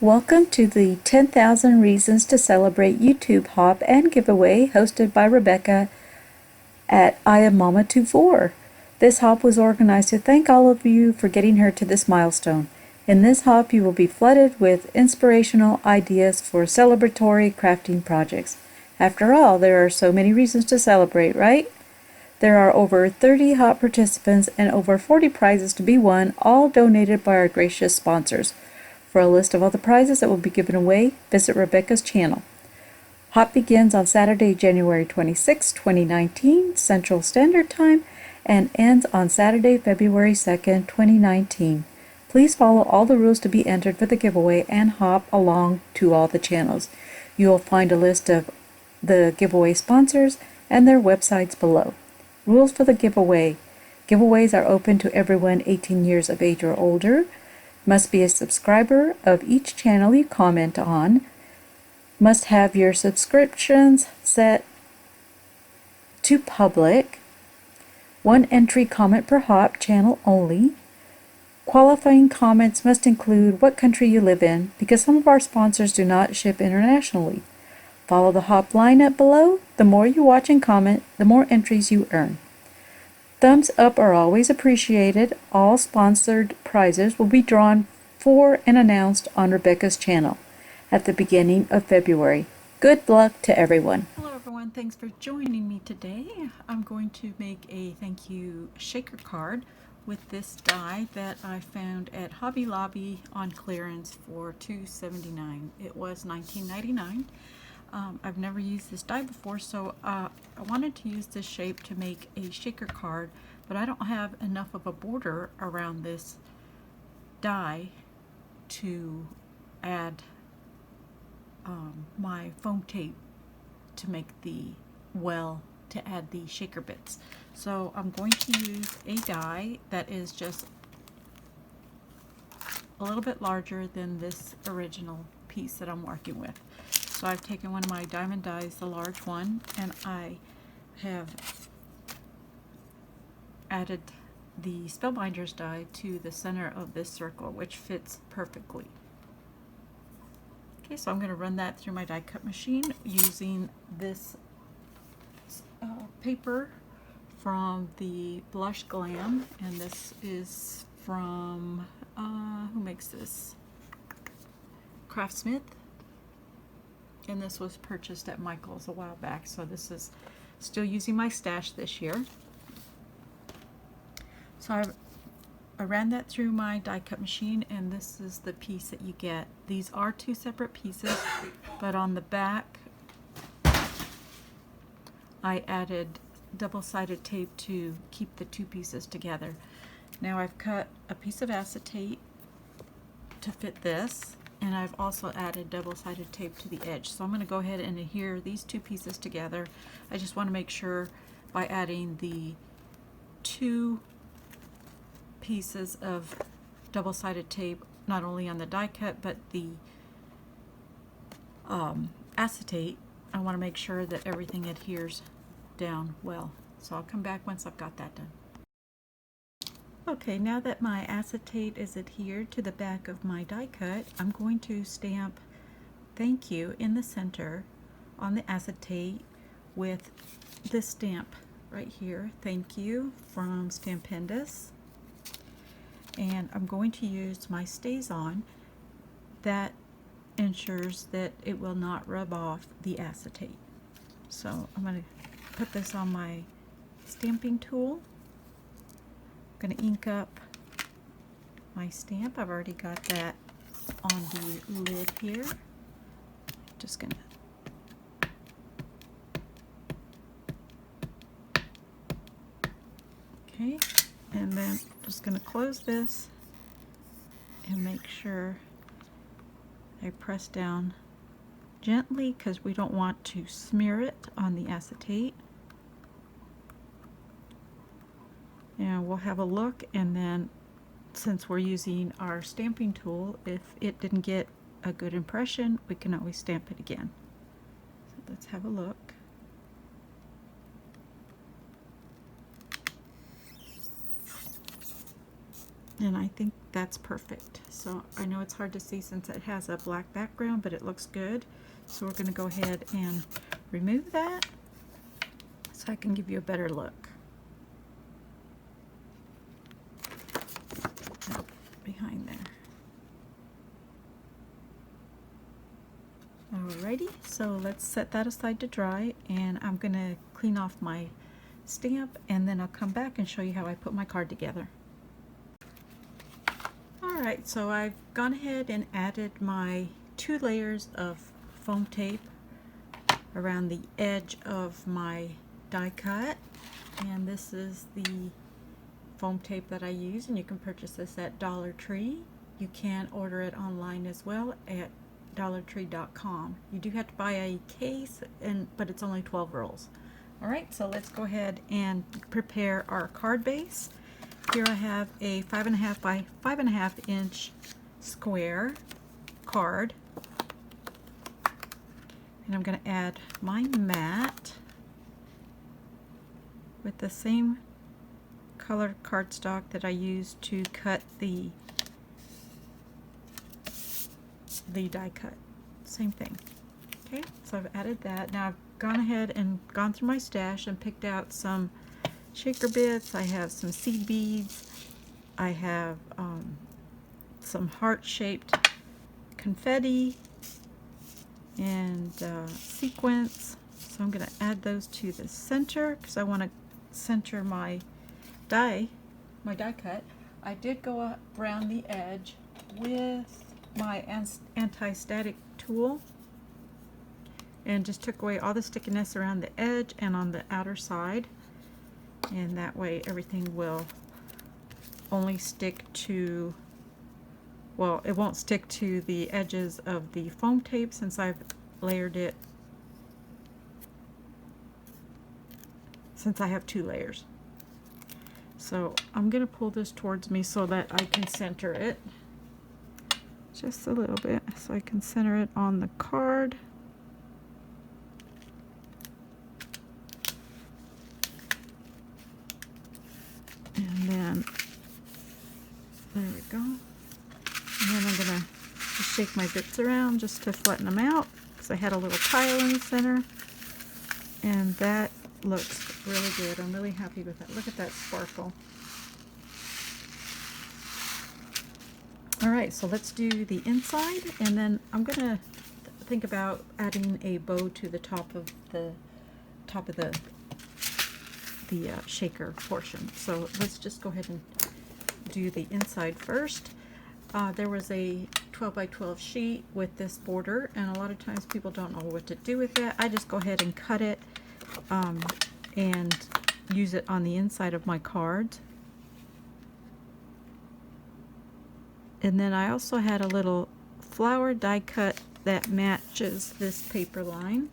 Welcome to the 10,000 Reasons to Celebrate YouTube Hop and Giveaway hosted by Rebecca at I Am Mama 24. This hop was organized to thank all of you for getting her to this milestone. In this hop, you will be flooded with inspirational ideas for celebratory crafting projects. After all, there are so many reasons to celebrate, right? There are over 30 hop participants and over 40 prizes to be won, all donated by our gracious sponsors. For a list of all the prizes that will be given away, visit Rebecca's channel. Hop begins on Saturday, January 26, 2019, Central Standard Time, and ends on Saturday, February 2nd, 2019. Please follow all the rules to be entered for the giveaway and hop along to all the channels. You will find a list of the giveaway sponsors and their websites below. Rules for the giveaway. Giveaways are open to everyone 18 years of age or older. Must be a subscriber of each channel you comment on. Must have your subscriptions set to public. One entry comment per hop, channel only. Qualifying comments must include what country you live in, because some of our sponsors do not ship internationally. Follow the hop lineup below. The more you watch and comment, the more entries you earn. Thumbs up are always appreciated. All sponsored prizes will be drawn for and announced on Rebecca's channel at the beginning of February. Good luck to everyone. Hello everyone, thanks for joining me today. I'm going to make a thank you shaker card with this die that I found at Hobby Lobby on clearance for $2.79. It was $19.99. I've never used this die before, so I wanted to use this shape to make a shaker card, but I don't have enough of a border around this die to add my foam tape to make the well to add the shaker bits. So I'm going to use a die that is just a little bit larger than this original piece that I'm working with. So I've taken one of my diamond dies, the large one, and I have added the Spellbinders die to the center of this circle, which fits perfectly. Okay, so I'm going to run that through my die cut machine using this paper from the Blush Glam, and this is from, who makes this? Craftsmith. And this was purchased at Michael's a while back, so this is still using my stash this year. So I ran that through my die cut machine, and this is the piece that you get. These are two separate pieces, but on the back I added double-sided tape to keep the two pieces together. Now I've cut a piece of acetate to fit this, and I've also added double-sided tape to the edge. So I'm going to go ahead and adhere these two pieces together. I just want to make sure by adding the two pieces of double-sided tape, not only on the die cut but the acetate, I want to make sure that everything adheres down well. So I'll come back once I've got that done. Okay, now that my acetate is adhered to the back of my die cut, I'm going to stamp thank you in the center on the acetate with this stamp right here, thank you, from Stampendous. And I'm going to use my StazOn. That ensures that it will not rub off the acetate. So I'm going to put this on my stamping tool. I'm going to ink up my stamp. I've already got that on the lid here. Just going to okay, and then just going to close this and make sure I press down gently because we don't want to smear it on the acetate. And we'll have a look, and then since we're using our stamping tool, if it didn't get a good impression, we can always stamp it again. So let's have a look. And I think that's perfect. So I know it's hard to see since it has a black background, but it looks good. So we're going to go ahead and remove that so I can give you a better look. Behind there. Alrighty, so let's set that aside to dry, and I'm going to clean off my stamp, and then I'll come back and show you how I put my card together. Alright, so I've gone ahead and added my 2 layers of foam tape around the edge of my die cut, and this is the foam tape that I use, and you can purchase this at Dollar Tree. You can order it online as well at dollartree.com. You do have to buy a case, but it's only 12 rolls. Alright, so let's go ahead and prepare our card base. Here I have a 5.5 by 5.5 inch square card, and I'm going to add my mat with the same color cardstock that I used to cut the die cut. Same thing. Okay, so I've added that. Now I've gone ahead and gone through my stash and picked out some shaker bits. I have some seed beads. I have some heart-shaped confetti and sequins. So I'm going to add those to the center because I want to center my die cut. I did go around the edge with my anti-static tool and just took away all the stickiness around the edge and on the outer side, and that way everything will only stick to, well, it won't stick to the edges of the foam tape since I've layered it, since I have 2 layers. So I'm going to pull this towards me so that I can center it just a little bit, so I can center it on the card. And then, there we go. And then I'm going to just shake my bits around just to flatten them out, because I had a little tile in the center. And that looks really good. I'm really happy with that. Look at that sparkle. Alright, so let's do the inside, and then I'm going to think about adding a bow to the top of the shaker portion. So let's just go ahead and do the inside first. There was a 12 by 12 sheet with this border, and a lot of times people don't know what to do with that. I just go ahead and cut it and use it on the inside of my cards. And then I also had a little flower die cut that matches this paper line,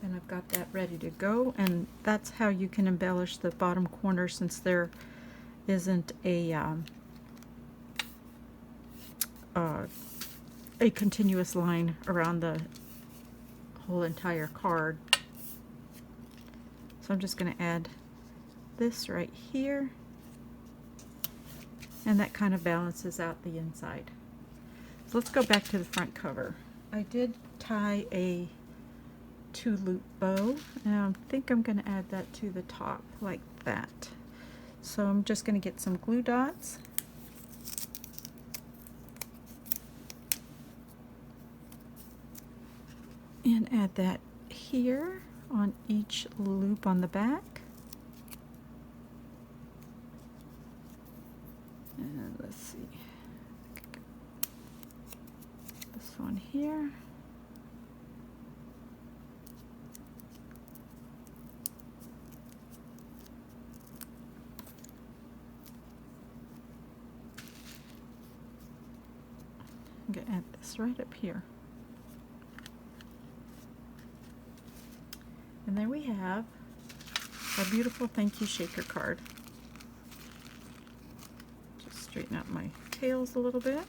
and I've got that ready to go. And that's how you can embellish the bottom corner, since there isn't a continuous line around the whole entire card. So I'm just going to add this right here, and that kind of balances out the inside. So let's go back to the front cover. I did tie a 2-loop bow, and I think I'm going to add that to the top like that. So I'm just going to get some glue dots. And add that here on each loop on the back. And let's see, this one here. I'm going to add this right up here. And there we have a beautiful thank you shaker card. Just straighten out my tails a little bit.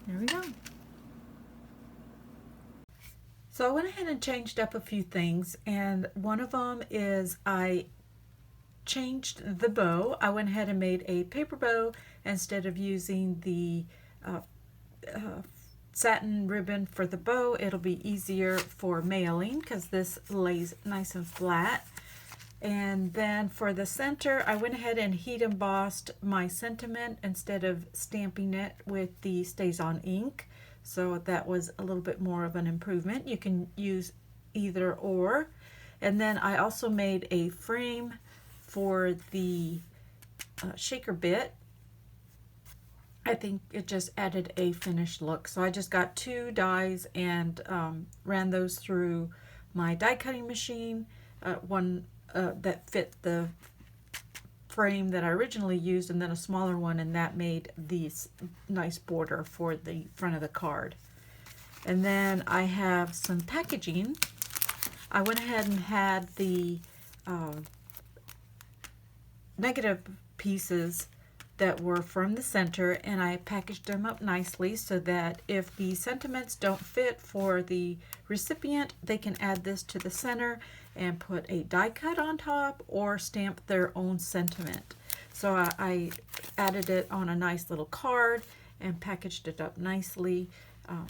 There we go. So I went ahead and changed up a few things, and one of them is I changed the bow. I went ahead and made a paper bow instead of using the satin ribbon for the bow. It'll be easier for mailing because this lays nice and flat. And then for the center, I went ahead and heat embossed my sentiment instead of stamping it with the StazOn ink. So that was a little bit more of an improvement. You can use either or. And then I also made a frame for the shaker bit. I think it just added a finished look. So I just got 2 dies and ran those through my die cutting machine. One that fit the frame that I originally used, and then a smaller one, and that made this nice border for the front of the card. And then I have some packaging. I went ahead and had the negative pieces that were from the center, and I packaged them up nicely so that if the sentiments don't fit for the recipient, they can add this to the center and put a die cut on top or stamp their own sentiment. So I added it on a nice little card and packaged it up nicely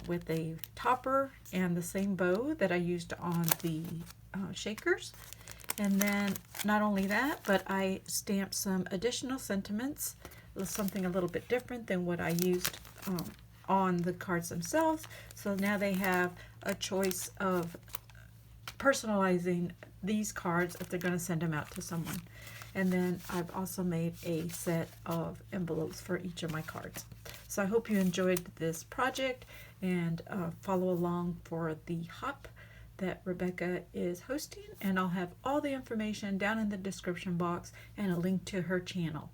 with a topper and the same bow that I used on the shakers. And then not only that, but I stamped some additional sentiments, something a little bit different than what I used on the cards themselves. So now they have a choice of personalizing these cards if they're going to send them out to someone. And then I've also made a set of envelopes for each of my cards. So I hope you enjoyed this project, and follow along for the hop that Rebecca is hosting, and I'll have all the information down in the description box and a link to her channel.